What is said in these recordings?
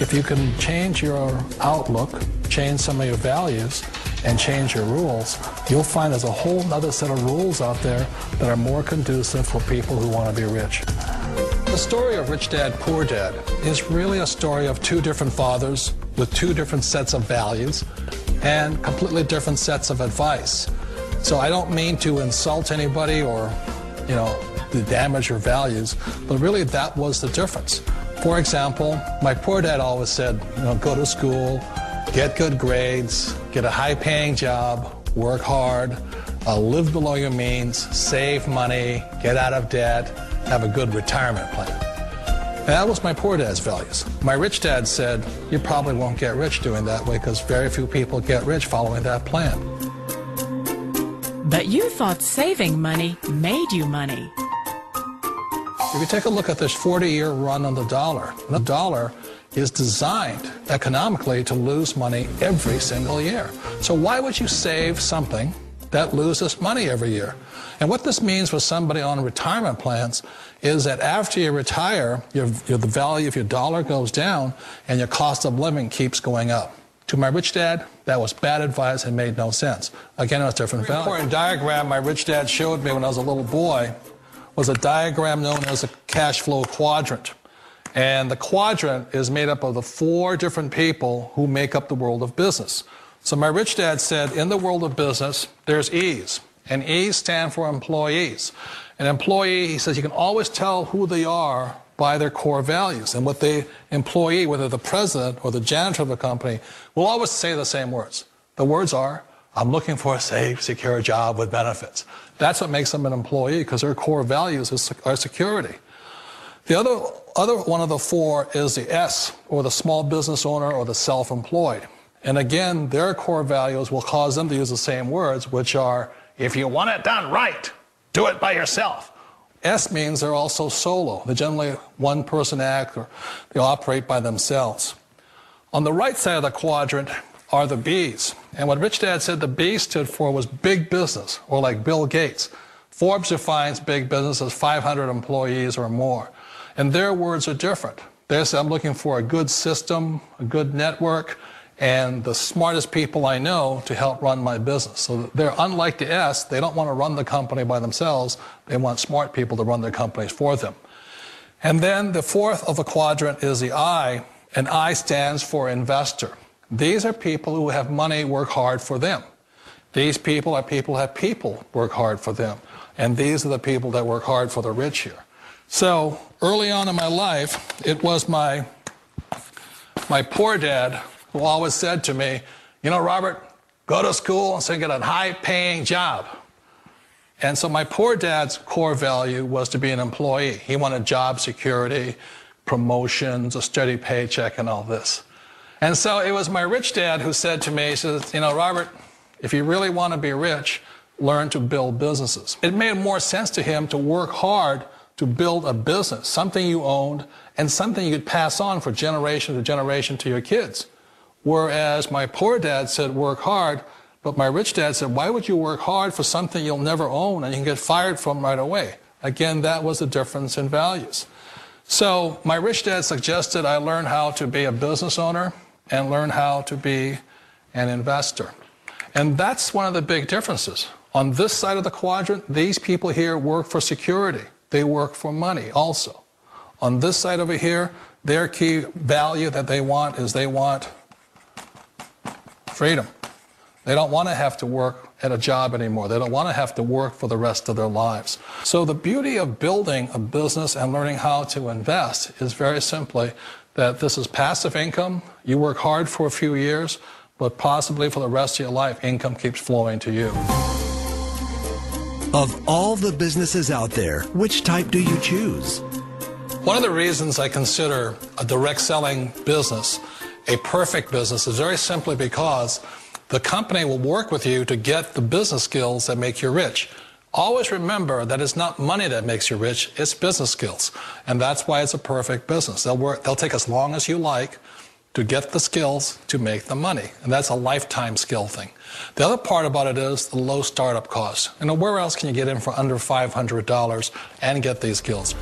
if you can change your outlook, change some of your values, and change your rules, you'll find there's a whole other set of rules out there that are more conducive for people who want to be rich. The story of Rich Dad, Poor Dad is really a story of two different fathers with two different sets of values and completely different sets of advice. So I don't mean to insult anybody or, to damage your values, but really that was the difference. For example, my poor dad always said, go to school, get good grades, get a high-paying job, work hard, live below your means, save money, get out of debt, have a good retirement plan. And that was my poor dad's values. My rich dad said, you probably won't get rich doing that way because very few people get rich following that plan. But you thought saving money made you money. If you take a look at this 40-year run on the dollar is designed economically to lose money every single year. So why would you save something that loses money every year? And what this means for somebody on retirement plans is that after you retire, the value of your dollar goes down and your cost of living keeps going up. To my rich dad, that was bad advice and made no sense. Again, it was different value. An important diagram my rich dad showed me when I was a little boy was a diagram known as a cash flow quadrant. And the quadrant is made up of the four different people who make up the world of business. So my rich dad said, in the world of business, there's E's. And E's stand for employees. An employee, he says, you can always tell who they are by their core values. And what the employee, whether the president or the janitor of the company, will always say the same words. The words are, I'm looking for a safe, secure job with benefits. That's what makes them an employee, because their core values are security. The other one of the four is the S, or the small business owner or the self-employed. And again, their core values will cause them to use the same words, which are, if you want it done right, do it by yourself. S means they're also solo. They're generally one-person act, or they operate by themselves. On the right side of the quadrant are the B's. And what Rich Dad said the B stood for was big business, or like Bill Gates. Forbes defines big business as 500 employees or more. And their words are different. They say, I'm looking for a good system, a good network, and the smartest people I know to help run my business. So they're unlike the S. They don't want to run the company by themselves. They want smart people to run their companies for them. And then the fourth of the quadrant is the I, and I stands for investor. These are people who have money work hard for them. These people are people who have people work hard for them. And these are the people that work hard for the rich here. So early on in my life, it was my poor dad who always said to me, Robert, go to school and so get a high-paying job. And so my poor dad's core value was to be an employee. He wanted job security, promotions, a steady paycheck, and all this. And so it was my rich dad who said to me, he says, Robert, if you really want to be rich, learn to build businesses. It made more sense to him to work hard to build a business, something you owned, and something you could pass on for generation to generation to your kids. Whereas my poor dad said, work hard, but my rich dad said, why would you work hard for something you'll never own and you can get fired from right away? Again, that was the difference in values. So my rich dad suggested I learn how to be a business owner and learn how to be an investor. And that's one of the big differences. On this side of the quadrant, these people here work for security. They work for money also. On this side over here, their key value that they want is they want freedom. They don't want to have to work at a job anymore. They don't want to have to work for the rest of their lives. So the beauty of building a business and learning how to invest is very simply that this is passive income. You work hard for a few years, but possibly for the rest of your life, income keeps flowing to you. Of all the businesses out there, which type do you choose? One of the reasons I consider a direct selling business a perfect business is very simply because the company will work with you to get the business skills that make you rich. Always remember that it's not money that makes you rich, it's business skills. And that's why it's a perfect business. They'll take as long as you like to get the skills to make the money. And that's a lifetime skill thing. The other part about it is the low startup cost. Where else can you get in for under $500 and get these skills?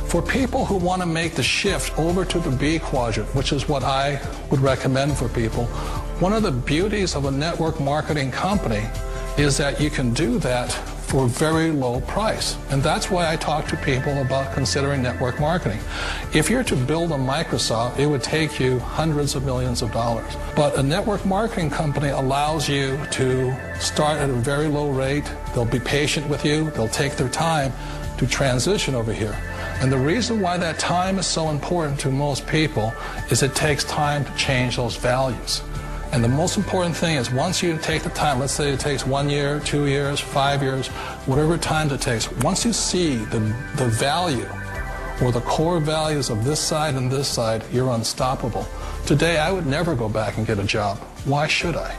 For people who want to make the shift over to the B quadrant, which is what I would recommend for people, one of the beauties of a network marketing company is that you can do that for a very low price. And that's why I talk to people about considering network marketing. If you're to build a Microsoft, it would take you hundreds of millions of dollars. But a network marketing company allows you to start at a very low rate. They'll be patient with you. They'll take their time to transition over here. And the reason why that time is so important to most people is it takes time to change those values. And the most important thing is once you take the time, let's say it takes 1 year, 2 years, 5 years, whatever time it takes, once you see the value or the core values of this side and this side, you're unstoppable. Today, I would never go back and get a job. Why should I?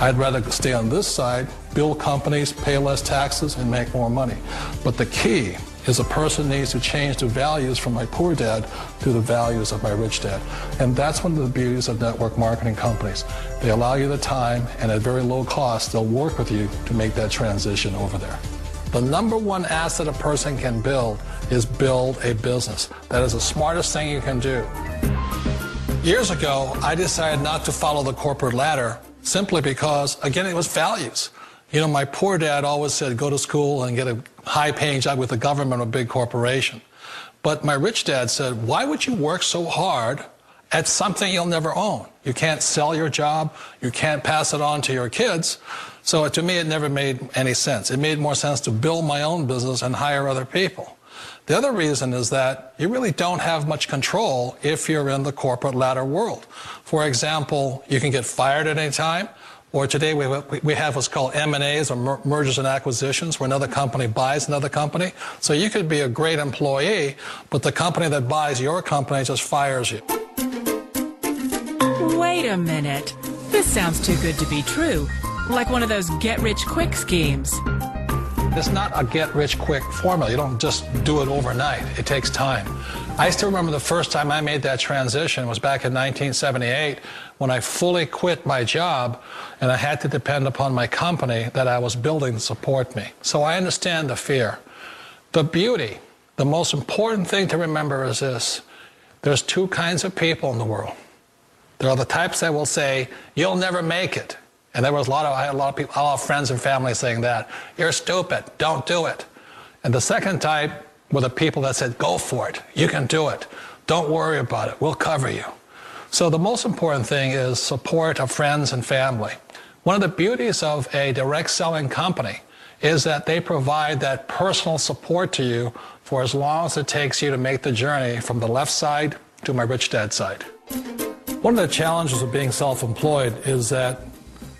I'd rather stay on this side, build companies, pay less taxes, and make more money. But the key is a person needs to change the values from my poor dad to the values of my rich dad. And that's one of the beauties of network marketing companies. They allow you the time, and at very low cost, they'll work with you to make that transition over there. The number one asset a person can build is build a business. That is the smartest thing you can do. Years ago, I decided not to follow the corporate ladder simply because, again, it was values. You know, my poor dad always said, go to school and get a high-paying job with the government or a big corporation. But my rich dad said, why would you work so hard at something you'll never own? You can't sell your job. You can't pass it on to your kids. So to me, it never made any sense. It made more sense to build my own business and hire other people. The other reason is that you really don't have much control if you're in the corporate ladder world. For example, you can get fired at any time. Or today we have what's called M&As, or mergers and acquisitions, where another company buys another company. So you could be a great employee, but the company that buys your company just fires you. Wait a minute. This sounds too good to be true. Like one of those get-rich-quick schemes. It's not a get-rich-quick formula. You don't just do it overnight. It takes time. I still remember the first time I made that transition was back in 1978 when I fully quit my job and I had to depend upon my company that I was building to support me. So I understand the fear. The beauty, the most important thing to remember is this. There's two kinds of people in the world. There are the types that will say, you'll never make it. And there was I had a lot of people, a lot of friends and family saying that. You're stupid, don't do it. And the second type were the people that said, go for it, you can do it. Don't worry about it, we'll cover you. So the most important thing is support of friends and family. One of the beauties of a direct selling company is that they provide that personal support to you for as long as it takes you to make the journey from the left side to my rich dad side. One of the challenges of being self-employed is that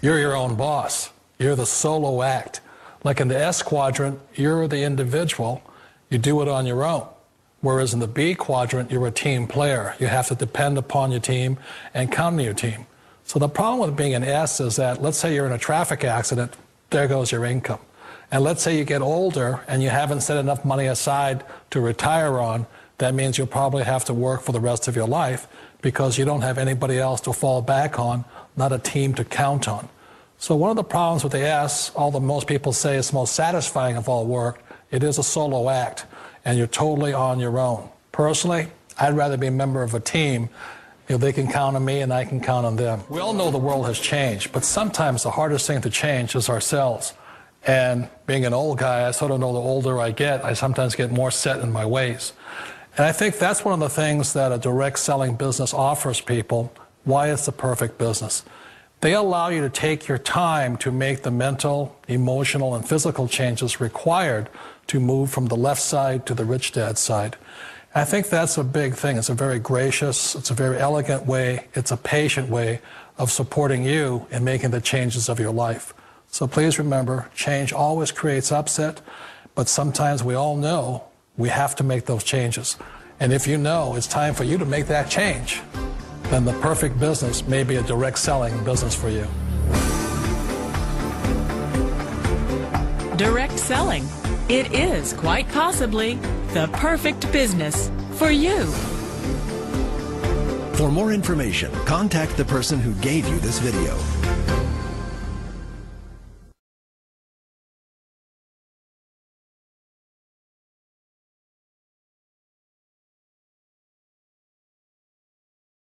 you're your own boss. You're the solo act. Like in the S quadrant, you're the individual. You do it on your own. Whereas in the B quadrant, you're a team player. You have to depend upon your team and count on your team. So the problem with being an S is that, let's say you're in a traffic accident, there goes your income. And let's say you get older and you haven't set enough money aside to retire on, that means you'll probably have to work for the rest of your life because you don't have anybody else to fall back on, not a team to count on. So one of the problems with the S, although most people say it's the most satisfying of all work, it is a solo act, and you're totally on your own. Personally, I'd rather be a member of a team. You know, they can count on me and I can count on them. We all know the world has changed, but sometimes the hardest thing to change is ourselves. And being an old guy, I sort of know the older I get, I sometimes get more set in my ways. And I think that's one of the things that a direct selling business offers people, why it's the perfect business. They allow you to take your time to make the mental, emotional, and physical changes required to move from the left side to the rich dad side. I think that's a big thing. It's a very gracious, it's a very elegant way, it's a patient way of supporting you in making the changes of your life. So please remember, change always creates upset, but sometimes we all know we have to make those changes. And if you know it's time for you to make that change, then the perfect business may be a direct selling business for you. Direct selling. It is quite possibly the perfect business for you. For more information, contact the person who gave you this video.